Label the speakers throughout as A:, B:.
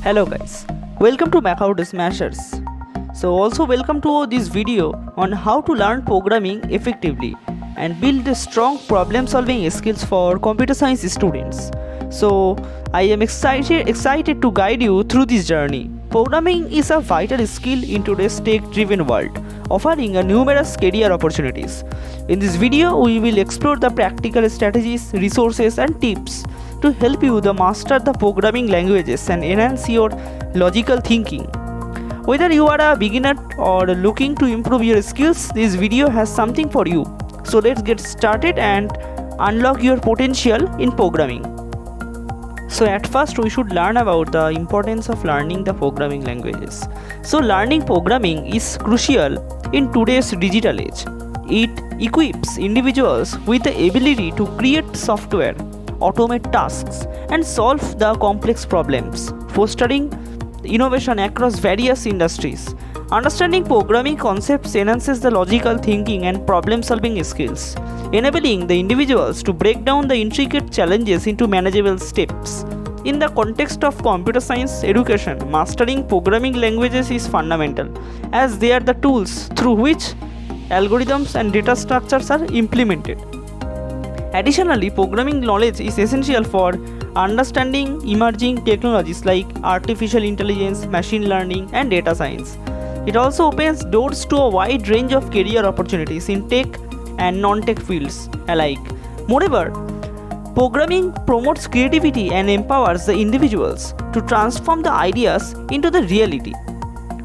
A: Hello guys, welcome to Makaut Smashers. So also welcome to this video on how to learn programming effectively and build a strong problem solving skills for computer science students. So I am excited to guide you through this journey. Programming is a vital skill in today's tech-driven world, offering a numerous career opportunities. In this video, we will explore the practical strategies, resources and tips to help you master the programming languages and enhance your logical thinking. Whether you are a beginner or looking to improve your skills, this video has something for you. So let's get started and unlock your potential in programming. So at first we should learn about the importance of learning the programming languages. So learning programming is crucial in today's digital age. It equips individuals with the ability to create software, automate tasks and solve the complex problems, fostering innovation across various industries. Understanding programming concepts enhances the logical thinking and problem solving skills, enabling the individuals to break down the intricate challenges into manageable steps. In the context of computer science education, mastering programming languages is fundamental, as they are the tools through which algorithms and data structures are implemented. Additionally, programming knowledge is essential for understanding emerging technologies like artificial intelligence, machine learning, and data science. It also opens doors to a wide range of career opportunities in tech and non-tech fields alike. Moreover, programming promotes creativity and empowers the individuals to transform the ideas into the reality,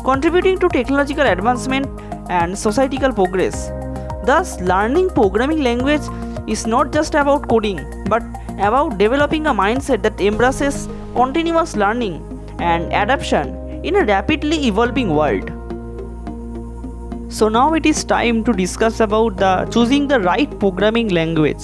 A: contributing to technological advancement and societal progress. Thus, learning programming language is not just about coding, but about developing a mindset that embraces continuous learning and adaptation in a rapidly evolving world. So now it is time to discuss about choosing the right programming language.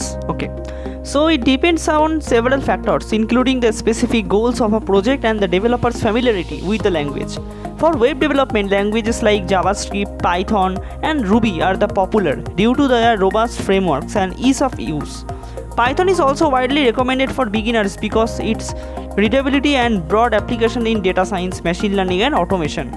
A: So it depends on several factors, including the specific goals of a project and the developer's familiarity with the language. For web development, languages like JavaScript, Python and Ruby are the popular due to their robust frameworks and ease of use. Python is also widely recommended for beginners because its readability and broad application in data science, machine learning and automation.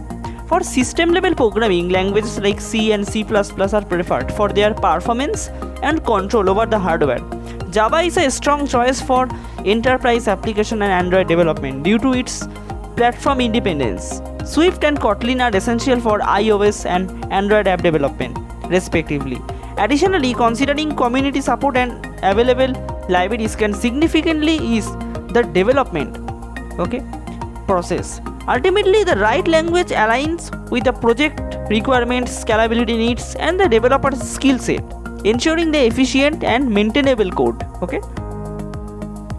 A: For system-level programming, languages like C and C++ are preferred for their performance and control over the hardware. Java is a strong choice for enterprise application and Android development due to its platform independence. Swift and Kotlin are essential for iOS and Android app development, respectively. Additionally, considering community support and available libraries can significantly ease the development process. Ultimately, the right language aligns with the project requirements, scalability needs, and the developer's skill set, ensuring the efficient and maintainable code.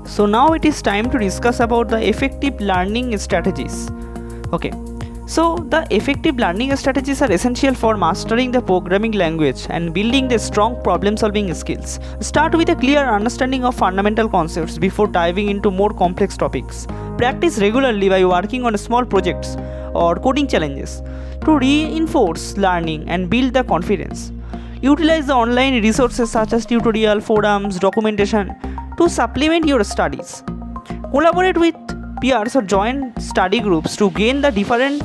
A: So now it is time to discuss about the effective learning strategies. So the effective learning strategies are essential for mastering the programming language and building the strong problem solving skills. Start with a clear understanding of fundamental concepts before diving into more complex topics. Practice regularly by working on small projects or coding challenges to reinforce learning and build the confidence. Utilize the online resources such as tutorial, forums, documentation to supplement your studies. Collaborate with peers or join study groups to gain the different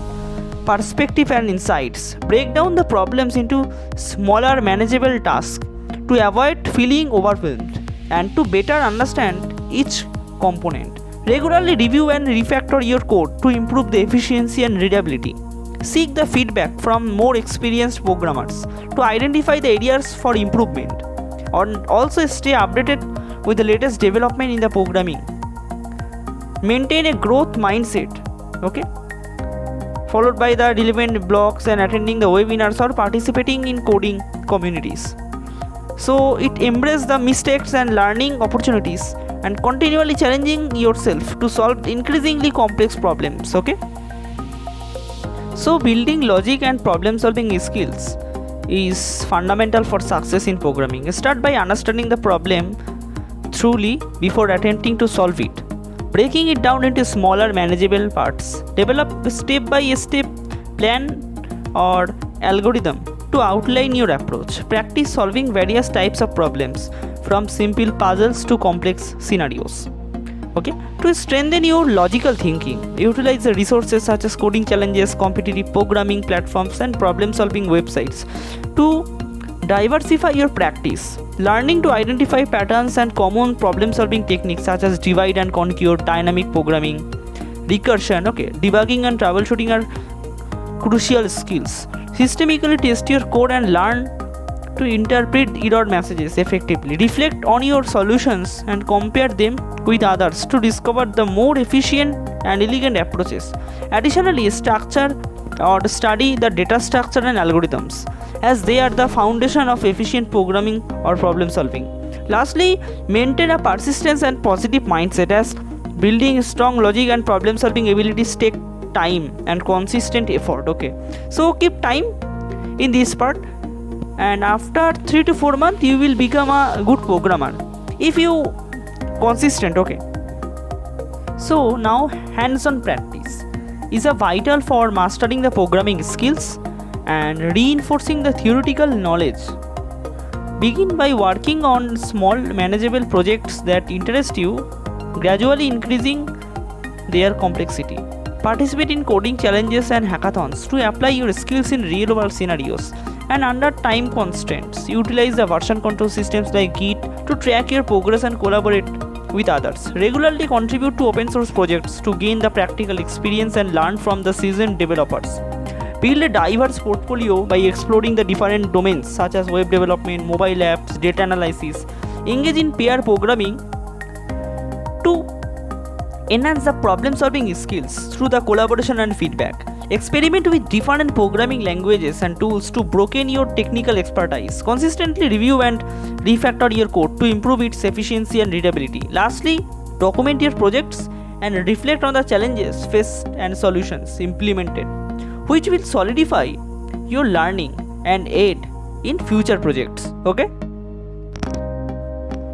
A: perspective and insights. Break down the problems into smaller manageable tasks to avoid feeling overwhelmed and to better understand each component. Regularly review and refactor your code to improve the efficiency and readability. Seek the feedback from more experienced programmers to identify the areas for improvement, and also stay updated with the latest development in the programming. Maintain a growth mindset, followed by the relevant blogs and attending the webinars or participating in coding communities. So it embraces the mistakes and learning opportunities and continually challenging yourself to solve increasingly complex problems. So building logic and problem solving skills is fundamental for success in programming. Start by understanding the problem thoroughly before attempting to solve it, breaking it down into smaller manageable parts. Develop a step-by-step plan or algorithm to outline your approach. Practice solving various types of problems, from simple puzzles to complex scenarios. Okay, to strengthen your logical thinking, utilize the resources such as coding challenges, competitive programming platforms, and problem solving websites to diversify your practice. Learning to identify patterns and common problem solving techniques such as divide and conquer, dynamic programming, recursion, okay, debugging and troubleshooting are crucial skills. Systemically test your code and learn to interpret error messages effectively. Reflect on your solutions and compare them with others to discover the more efficient and elegant approaches. Additionally, structure or study the data structure and algorithms, as they are the foundation of efficient programming or problem solving. Lastly, maintain a persistence and positive mindset, as building strong logic and problem solving abilities take time and consistent effort. Okay, so keep time in this part, and after 3 to 4 months you will become a good programmer if you consistent. Okay, so now hands-on practice is a vital for mastering the programming skills and reinforcing the theoretical knowledge. Begin by working on small manageable projects that interest you, gradually increasing their complexity. Participate in coding challenges and hackathons to apply your skills in real world scenarios. And under time constraints, utilize the version control systems like Git to track your progress and collaborate with others. Regularly contribute to open source projects to gain the practical experience and learn from the seasoned developers. Build a diverse portfolio by exploring the different domains such as web development, mobile apps, data analysis. Engage in pair programming to enhance the problem solving skills through the collaboration and feedback. Experiment with different programming languages and tools to broaden your technical expertise. Consistently review and refactor your code to improve its efficiency and readability. Lastly, document your projects and reflect on the challenges faced and solutions implemented, which will solidify your learning and aid in future projects. Okay,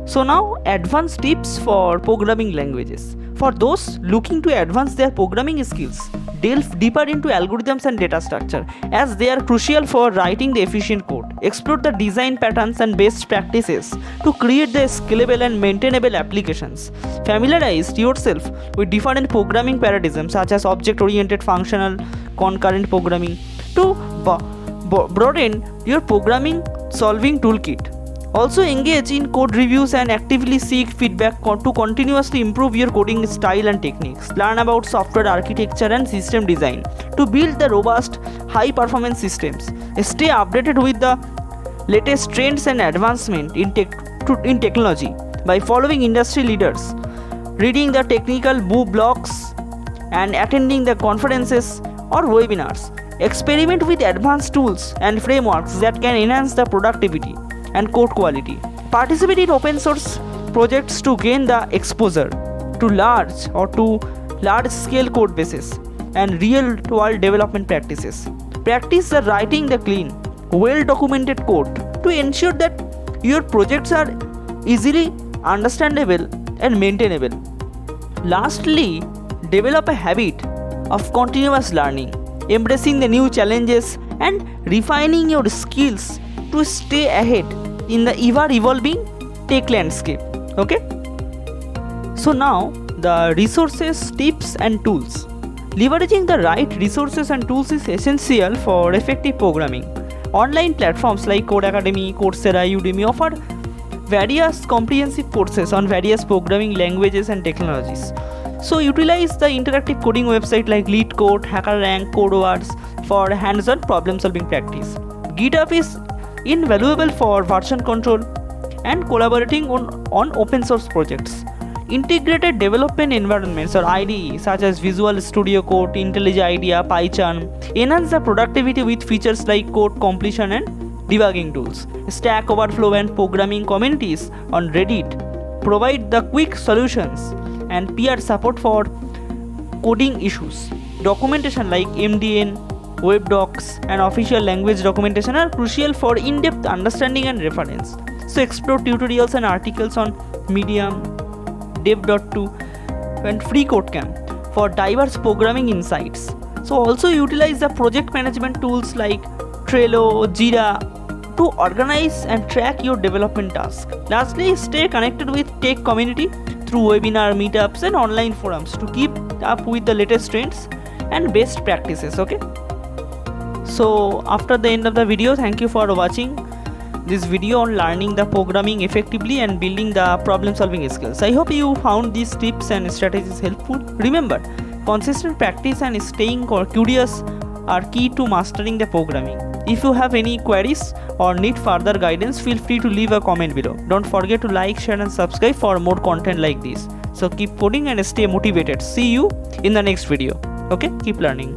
A: so now advanced tips for programming languages. For those looking to advance their programming skills, delve deeper into algorithms and data structure, as they are crucial for writing the efficient code. Explore the design patterns and best practices to create the scalable and maintainable applications. Familiarize yourself with different programming paradigms such as object-oriented, functional, concurrent programming to broaden your programming solving toolkit. Also engage in code reviews and actively seek feedback to continuously improve your coding style and techniques. Learn about software architecture and system design to build the robust, high-performance systems. Stay updated with the latest trends and advancement in technology by following industry leaders, reading the technical blogs, and attending the conferences or webinars. Experiment with advanced tools and frameworks that can enhance the productivity and code quality. Participate in open source projects to gain the exposure to large scale code bases and real world development practices. Practice the writing the clean, well documented code to ensure that your projects are easily understandable and maintainable. Lastly, develop a habit of continuous learning, embracing the new challenges and refining your skills to stay ahead in the ever evolving tech landscape. Okay, so now the resources, tips and tools. Leveraging the right resources and tools is essential for effective programming. Online platforms like Codecademy, Coursera, Udemy offer various comprehensive courses on various programming languages and technologies. So utilize the interactive coding website like LeetCode, HackerRank, CodeWars for hands-on problem solving practice. GitHub is invaluable for version control and collaborating on open source projects. Integrated development environments or IDE such as Visual Studio Code, IntelliJ IDEA, PyCharm enhance the productivity with features like code completion and debugging tools. Stack Overflow and programming communities on Reddit provide the quick solutions and peer support for coding issues. Documentation like MDN, web docs and official language documentation are crucial for in-depth understanding and reference. So explore tutorials and articles on Medium, Dev.to and FreeCodeCamp for diverse programming insights. So also utilize the project management tools like Trello, Jira to organize and track your development tasks. Lastly, stay connected with tech community through webinar, meetups and online forums to keep up with the latest trends and best practices. Okay, so after the end of the video, thank you for watching this video on learning the programming effectively and building the problem solving skills. I hope you found these tips and strategies helpful. Remember, consistent practice and staying curious are key to mastering the programming. If you have any queries or need further guidance, feel free to leave a comment below. Don't forget to like, share and subscribe for more content like this. So keep coding and stay motivated. See you in the next video. Okay, keep learning.